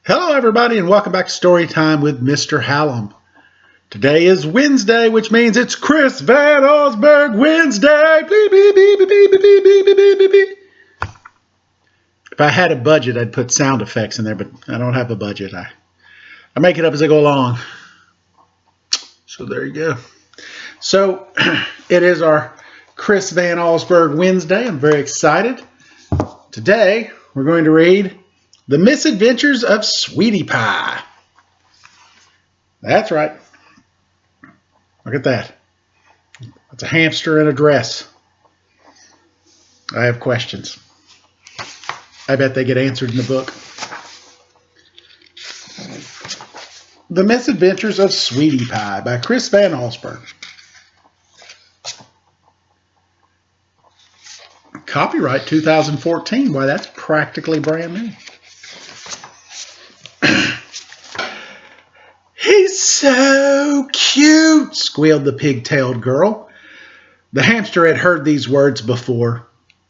Hello, everybody, and welcome back to Story Time with Mr. Hallum. Today is Wednesday, which means it's Chris Van Allsburg Wednesday. Beep, beep, beep, beep, beep, beep, beep, beep, beep, beep, beep. If I had a budget, I'd put sound effects in there, but I don't have a budget. I make it up as I go along. So there you go. So it is our Chris Van Allsburg Wednesday. I'm very excited. Today, we're going to read The Misadventures of Sweetie Pie. That's right. Look at that. It's a hamster in a dress. I have questions. I bet they get answered in the book. The Misadventures of Sweetie Pie by Chris Van Allsburg. Copyright 2014. Why, that's practically brand new. He's so cute, squealed the pig-tailed girl. The hamster had heard these words before.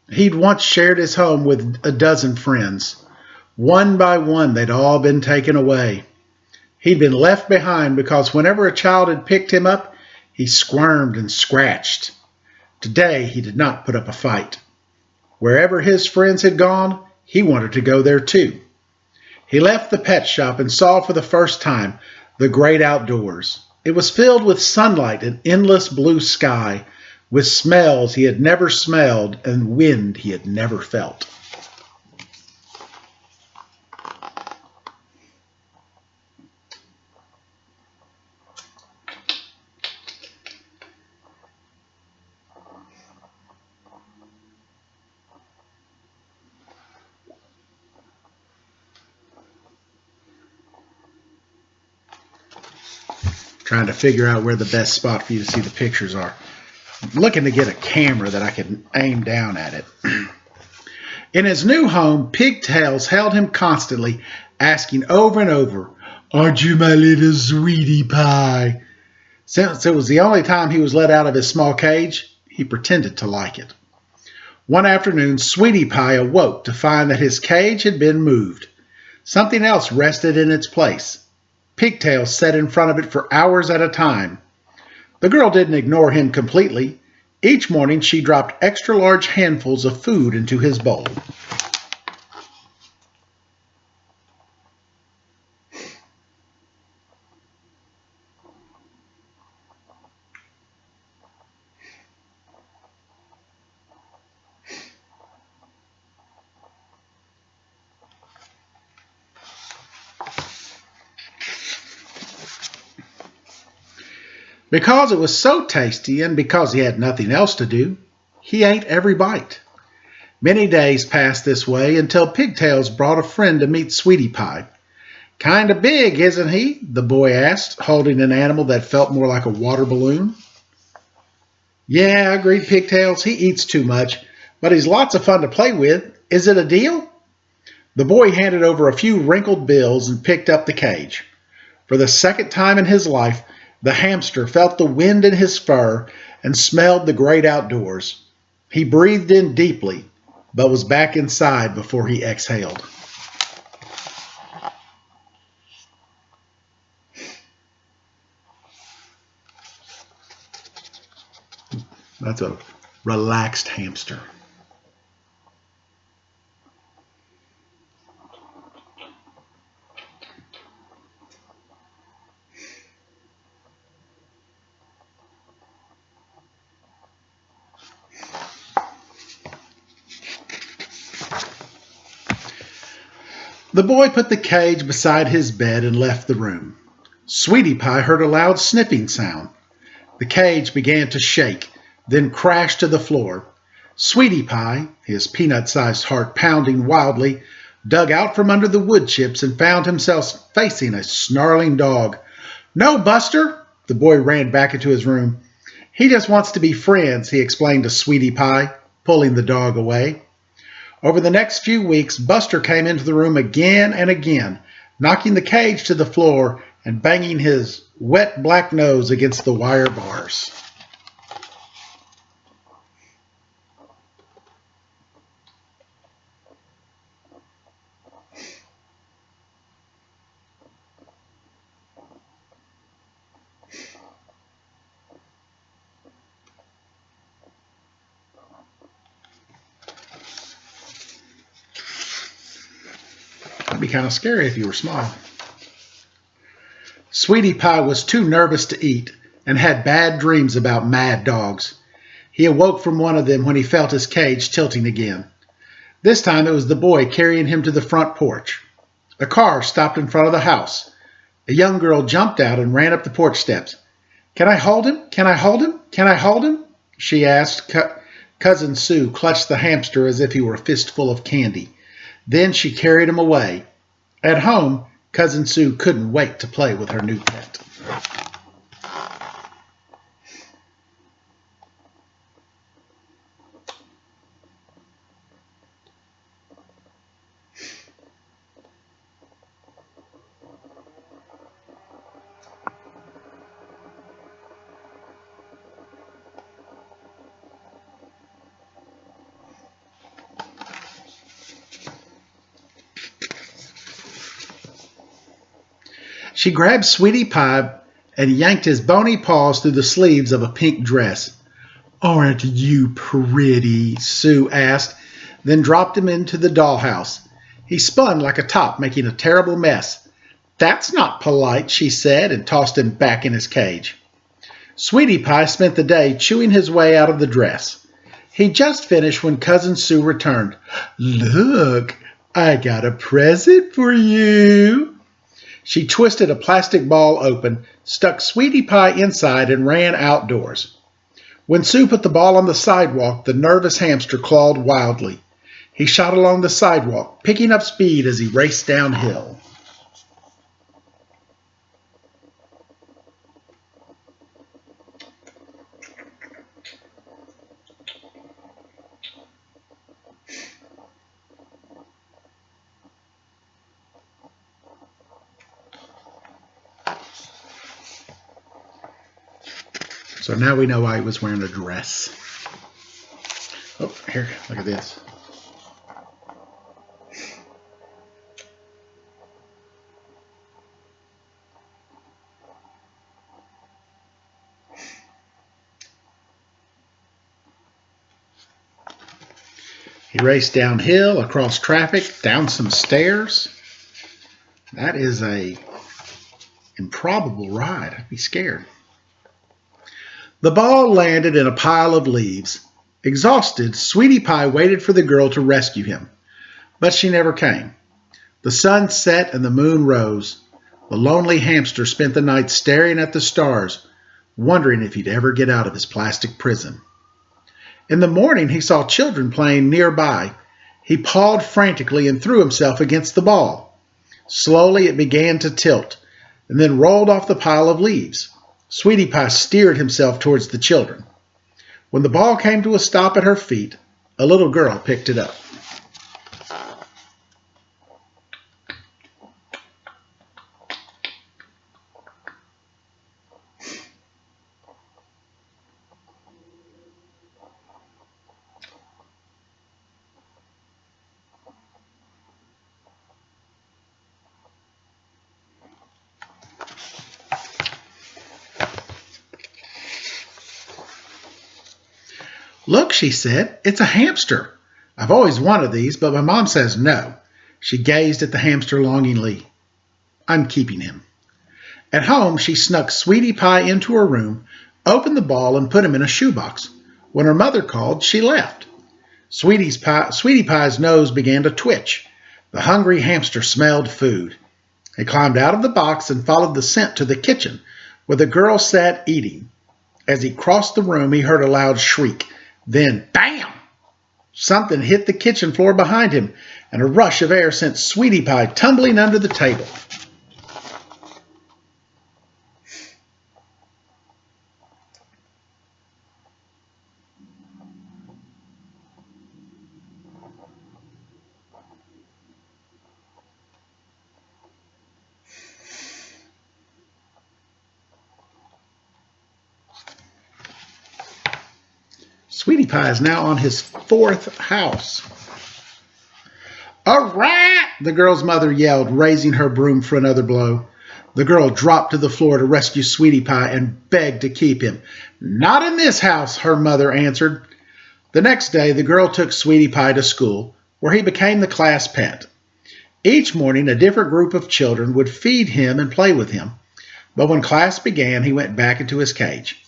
He'd once shared his home with a dozen friends. One by one, they'd all been taken away. He'd been left behind because whenever a child had picked him up, he squirmed and scratched. Today, he did not put up a fight. Wherever his friends had gone, he wanted to go there too. He left the pet shop and saw for the first time the great outdoors. It was filled with sunlight and endless blue sky, with smells he had never smelled and wind he had never felt. Trying to figure out where the best spot for you to see the pictures are. I'm looking to get a camera that I can aim down at it. In his new home, pigtails held him constantly, asking over and over, "Aren't you my little sweetie pie?" Since it was the only time he was let out of his small cage, he pretended to like it. One afternoon, Sweetie Pie awoke to find that his cage had been moved. Something else rested in its place. Pigtails sat in front of it for hours at a time. The girl didn't ignore him completely. Each morning she dropped extra large handfuls of food into his bowl. Because it was so tasty and because he had nothing else to do, he ate every bite. Many days passed this way until Pigtails brought a friend to meet Sweetie Pie. "Kinda big, isn't he?" the boy asked, holding an animal that felt more like a water balloon. "Yeah," agreed Pigtails, "he eats too much, but he's lots of fun to play with. Is it a deal?" The boy handed over a few wrinkled bills and picked up the cage. For the second time in his life, the hamster felt the wind in his fur and smelled the great outdoors. He breathed in deeply, but was back inside before he exhaled. That's a relaxed hamster. The boy put the cage beside his bed and left the room. Sweetie Pie heard a loud sniffing sound. The cage began to shake, then crashed to the floor. Sweetie Pie, his peanut-sized heart pounding wildly, dug out from under the wood chips and found himself facing a snarling dog. "No, Buster!" The boy ran back into his room. "He just wants to be friends," he explained to Sweetie Pie, pulling the dog away. Over the next few weeks, Buster came into the room again and again, knocking the cage to the floor and banging his wet black nose against the wire bars. That'd be kind of scary if you were small. Sweetie Pie was too nervous to eat and had bad dreams about mad dogs. He awoke from one of them when he felt his cage tilting again. This time it was the boy carrying him to the front porch. A car stopped in front of the house. A young girl jumped out and ran up the porch steps. "Can I hold him? Can I hold him? Can I hold him?" she asked. Cousin Sue clutched the hamster as if he were a fistful of candy. Then she carried him away. At home, Cousin Sue couldn't wait to play with her new pet. She grabbed Sweetie Pie and yanked his bony paws through the sleeves of a pink dress. "Aren't you pretty?" Sue asked, then dropped him into the dollhouse. He spun like a top, making a terrible mess. "That's not polite," she said, and tossed him back in his cage. Sweetie Pie spent the day chewing his way out of the dress. He just finished when Cousin Sue returned. "Look, I got a present for you." She twisted a plastic ball open, stuck Sweetie Pie inside, and ran outdoors. When Sue put the ball on the sidewalk, the nervous hamster clawed wildly. He shot along the sidewalk, picking up speed as he raced downhill. So now we know why he was wearing a dress. Oh, here, look at this. He raced downhill, across traffic, down some stairs. That is a improbable ride. I'd be scared. The ball landed in a pile of leaves. Exhausted, Sweetie Pie waited for the girl to rescue him, but she never came. The sun set and the moon rose. The lonely hamster spent the night staring at the stars, wondering if he'd ever get out of his plastic prison. In the morning, he saw children playing nearby. He pawed frantically and threw himself against the ball. Slowly, it began to tilt, and then rolled off the pile of leaves. Sweetie Pie steered himself towards the children. When the ball came to a stop at her feet, a little girl picked it up. "Look," she said, "it's a hamster. I've always wanted these, but my mom says no." She gazed at the hamster longingly. "I'm keeping him." At home, she snuck Sweetie Pie into her room, opened the ball, and put him in a shoebox. When her mother called, she left. Sweetie Pie's nose began to twitch. The hungry hamster smelled food. He climbed out of the box and followed the scent to the kitchen, where the girl sat eating. As he crossed the room, he heard a loud shriek. Then, bam! Something hit the kitchen floor behind him, and a rush of air sent Sweetie Pie tumbling under the table. Sweetie Pie is now on his fourth house. "A rat!" the girl's mother yelled, raising her broom for another blow. The girl dropped to the floor to rescue Sweetie Pie and begged to keep him. "Not in this house," her mother answered. The next day, the girl took Sweetie Pie to school, where he became the class pet. Each morning, a different group of children would feed him and play with him, but when class began, he went back into his cage.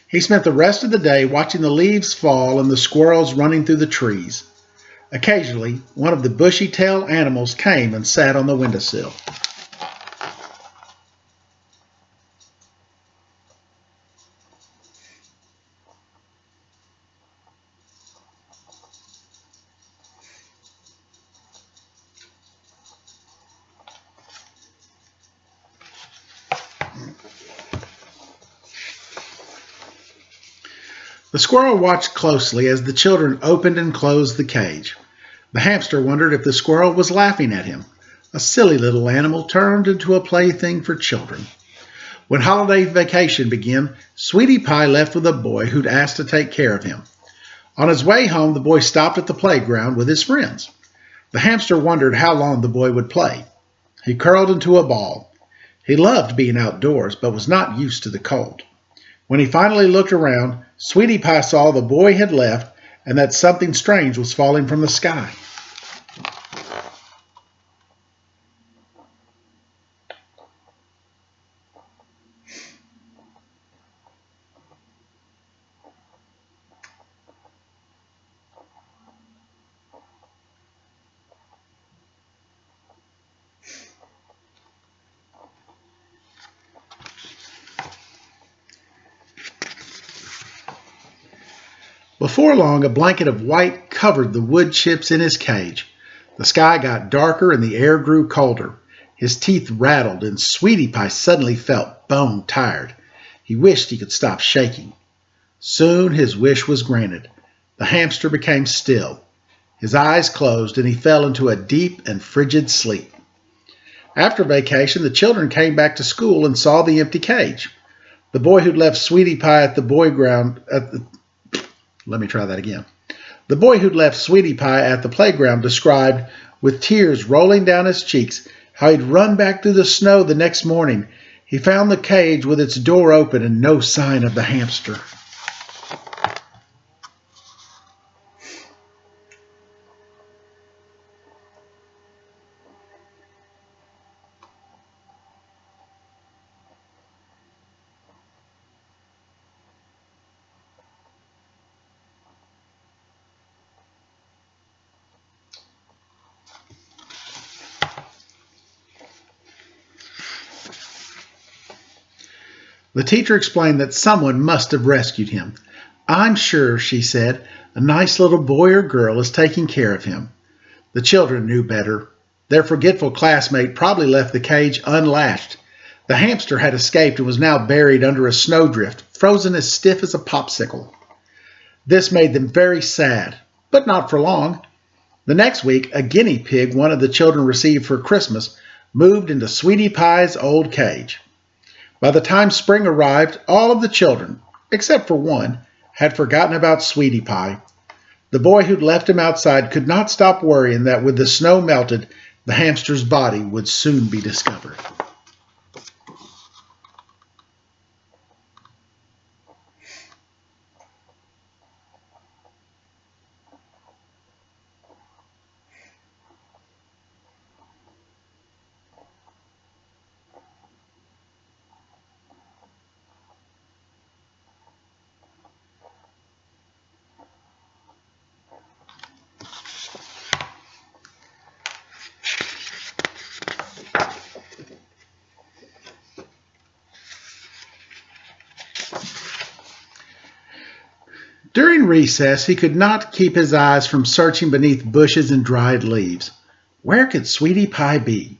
He spent the rest of the day watching the leaves fall and the squirrels running through the trees. Occasionally, one of the bushy-tailed animals came and sat on the windowsill. The squirrel watched closely as the children opened and closed the cage. The hamster wondered if the squirrel was laughing at him. A silly little animal turned into a plaything for children. When holiday vacation began, Sweetie Pie left with a boy who'd asked to take care of him. On his way home, the boy stopped at the playground with his friends. The hamster wondered how long the boy would play. He curled into a ball. He loved being outdoors, but was not used to the cold. When he finally looked around, Sweetie Pie saw the boy had left and that something strange was falling from the sky. Before long, a blanket of white covered the wood chips in his cage. The sky got darker and the air grew colder. His teeth rattled, and Sweetie Pie suddenly felt bone tired. He wished he could stop shaking. Soon his wish was granted. The hamster became still. His eyes closed, and he fell into a deep and frigid sleep. After vacation, the children came back to school and saw the empty cage. The boy who'd left Sweetie Pie at the playground The boy who'd left Sweetie Pie at the playground described, with tears rolling down his cheeks, how he'd run back through the snow the next morning. He found the cage with its door open and no sign of the hamster. The teacher explained that someone must have rescued him. "I'm sure," she said, "a nice little boy or girl is taking care of him." The children knew better. Their forgetful classmate probably left the cage unlatched. The hamster had escaped and was now buried under a snowdrift, frozen as stiff as a popsicle. This made them very sad, but not for long. The next week, a guinea pig one of the children received for Christmas moved into Sweetie Pie's old cage. By the time spring arrived, all of the children, except for one, had forgotten about Sweetie Pie. The boy who'd left him outside could not stop worrying that with the snow melted, the hamster's body would soon be discovered. During recess, he could not keep his eyes from searching beneath bushes and dried leaves. Where could Sweetie Pie be?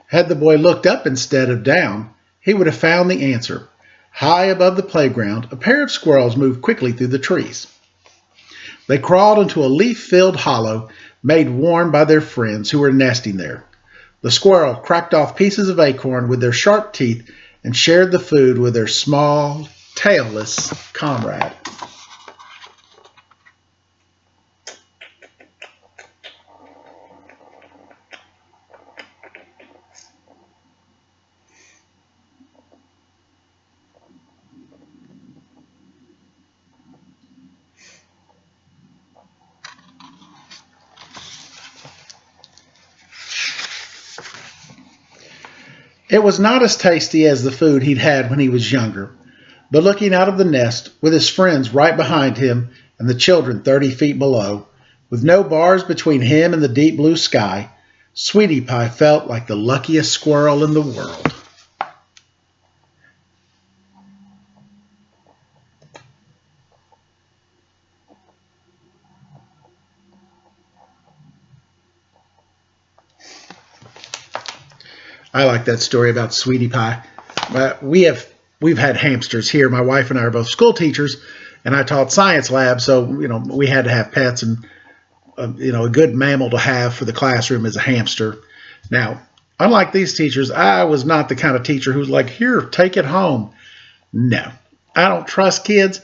Had the boy looked up instead of down, he would have found the answer. High above the playground, a pair of squirrels moved quickly through the trees. They crawled into a leaf-filled hollow made warm by their friends who were nesting there. The squirrel cracked off pieces of acorn with their sharp teeth and shared the food with their small, tailless comrade. It was not as tasty as the food he'd had when he was younger, but looking out of the nest, with his friends right behind him and the children 30 feet below, with no bars between him and the deep blue sky, Sweetie Pie felt like the luckiest squirrel in the world. I like that story about Sweetie Pie. We've had hamsters here. My wife and I are both school teachers, and I taught science lab, so we had to have pets, and a good mammal to have for the classroom is a hamster. Now, unlike these teachers, I was not the kind of teacher who's like, "Here, take it home." No, I don't trust kids,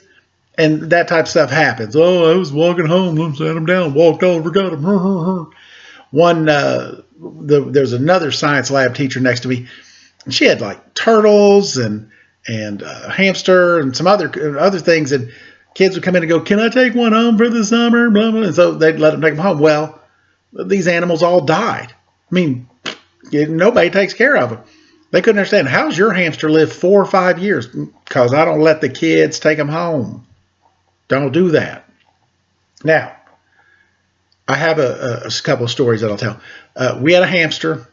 and that type of stuff happens. Oh, I was walking home, sat him down, walked over, got him. There's another science lab teacher next to me. And she had like turtles and a hamster and some other things, and kids would come in and go, "Can I take one home for the summer?" Blah, blah. And so they'd let them take them home. Well, these animals all died. I mean, nobody takes care of them. They couldn't understand, how's your hamster live 4 or 5 years? Because I don't let the kids take them home. Don't do that. Now, I have a couple of stories that I'll tell. We had a hamster.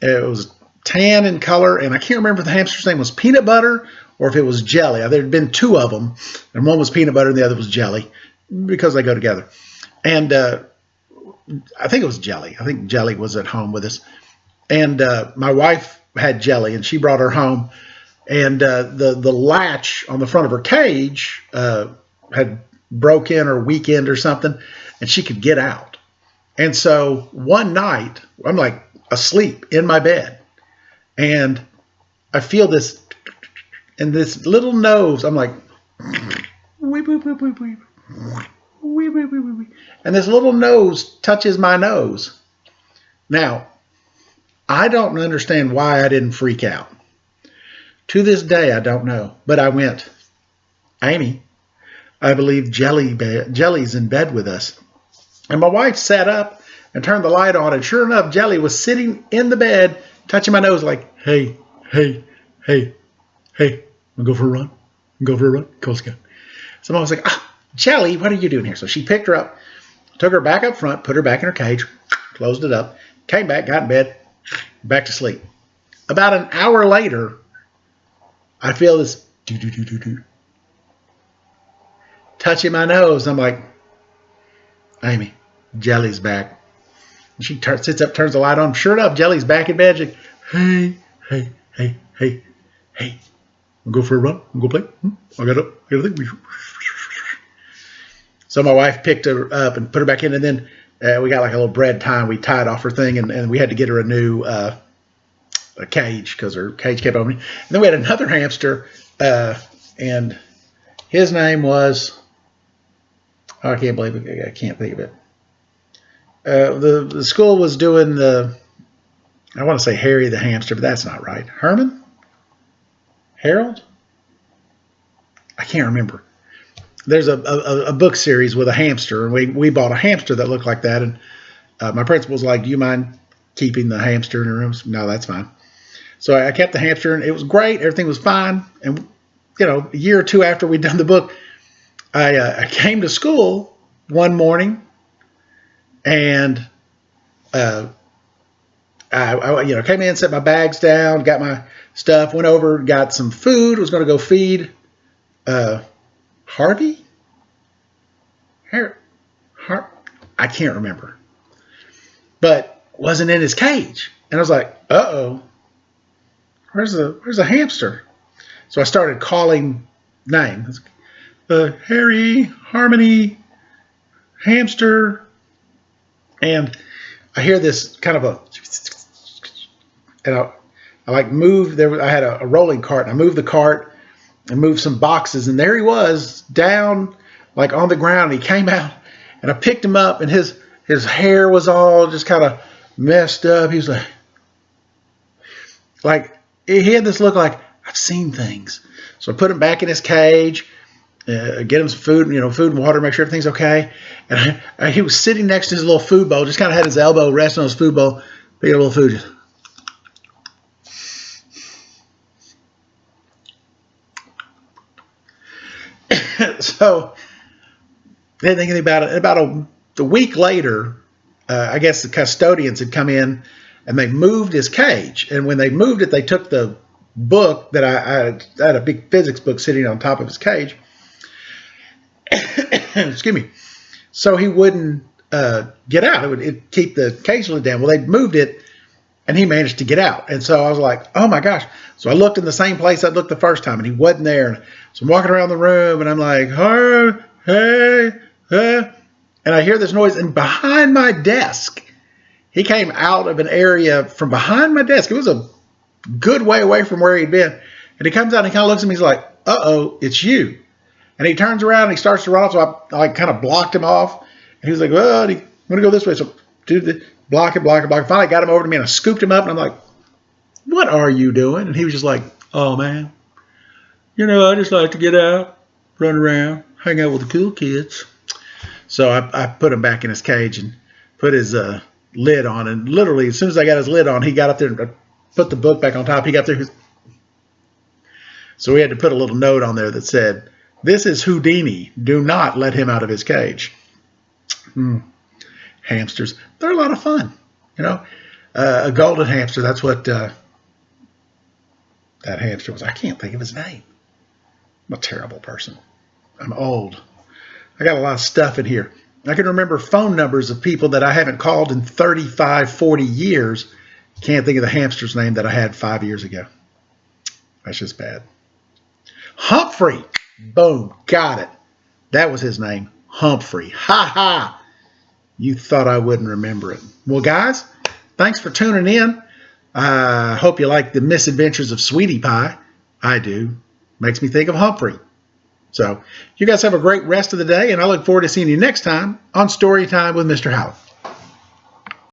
It was tan in color, and I can't remember if the hamster's name was Peanut Butter or if it was Jelly. There had been 2 of them, and one was Peanut Butter and the other was Jelly, because they go together. And I think it was Jelly. I think Jelly was at home with us. And my wife had Jelly, and she brought her home. And the latch on the front of her cage had broke in or weakened or something, and she could get out. And so one night, I'm like asleep in my bed, and I feel this, and this little nose, I'm like, weep, weep, weep, weep, weep. Weep, weep, weep, weep. And this little nose touches my nose. Now, I don't understand why I didn't freak out. To this day, I don't know. But I went, "Amy, I believe Jelly's in bed with us." And my wife sat up and turned the light on, and sure enough, Jelly was sitting in the bed, touching my nose like, hey, "Wanna go for a run? Go for a run? Cool Scout." So I was like, "Jelly, what are you doing here?" So she picked her up, took her back up front, put her back in her cage, closed it up, came back, got in bed, back to sleep. About an hour later, I feel this do touching my nose. I'm like, "Amy, Jelly's back." And she sits up, turns the light on. Sure enough, Jelly's back in bed. She's like, hey, wanna go for a run? Wanna go play? I got a thing. So my wife picked her up and put her back in, and then we got like a little bread time. We tied off her thing, and we had to get her a new a cage because her cage kept opening. And then we had another hamster, and his name was, I can't believe it. I can't think of it. The school was doing I want to say Harry the hamster, but that's not right. Herman? Harold? I can't remember. There's a book series with a hamster, and we bought a hamster that looked like that. And my principal was like, "Do you mind keeping the hamster in your room?" "No, that's fine." So I kept the hamster, and it was great. Everything was fine. And a year or two after we'd done the book, I came to school one morning, and I came in, set my bags down, got my stuff, went over, got some food, was going to go feed Harvey? I can't remember. But wasn't in his cage. And I was like, uh-oh, where's the hamster? So I started calling names. Harry, Harmony, hamster. And I hear this kind of and I like moved, I had a rolling cart, and I moved the cart and moved some boxes, and there he was down like on the ground. He came out, and I picked him up, and his hair was all just kind of messed up. He was like he had this look like, "I've seen things." So I put him back in his cage, get him some food, food and water, make sure everything's okay. And he was sitting next to his little food bowl, just kind of had his elbow resting on his food bowl, picking a little food. So didn't think anything about it. About a week later, I guess the custodians had come in and they moved his cage. And when they moved it, they took the book that I had a big physics book sitting on top of his cage. Excuse me. So he wouldn't get out. It'd keep the cage lid down. Well, they moved it, and he managed to get out. And so I was like, oh my gosh. So I looked in the same place I looked the first time, and he wasn't there. So I'm walking around the room, and I'm like, hey, and I hear this noise, and behind my desk, he came out of an area from behind my desk. It was a good way away from where he'd been. And he comes out and he kind of looks at me. He's like, uh-oh, it's you. And he turns around and he starts to run off. So I kind of blocked him off. And he was like, well, I'm going to go this way. So block it. Finally got him over to me and I scooped him up. And I'm like, what are you doing? And he was just like, oh, man, I just like to get out, run around, hang out with the cool kids. So I put him back in his cage and put his lid on. And literally, as soon as I got his lid on, he got up there and put the book back on top. He got there. So we had to put a little note on there that said, this is Houdini. Do not let him out of his cage. Hamsters. They're a lot of fun. A golden hamster. That's what that hamster was. I can't think of his name. I'm a terrible person. I'm old. I got a lot of stuff in here. I can remember phone numbers of people that I haven't called in 35, 40 years. Can't think of the hamster's name that I had 5 years ago. That's just bad. Humphrey. Boom. Got it. That was his name. Humphrey. Ha ha. You thought I wouldn't remember it. Well, guys, thanks for tuning in. I hope you like the misadventures of Sweetie Pie. I do. Makes me think of Humphrey. So you guys have a great rest of the day, and I look forward to seeing you next time on Storytime with Mr. Hallum.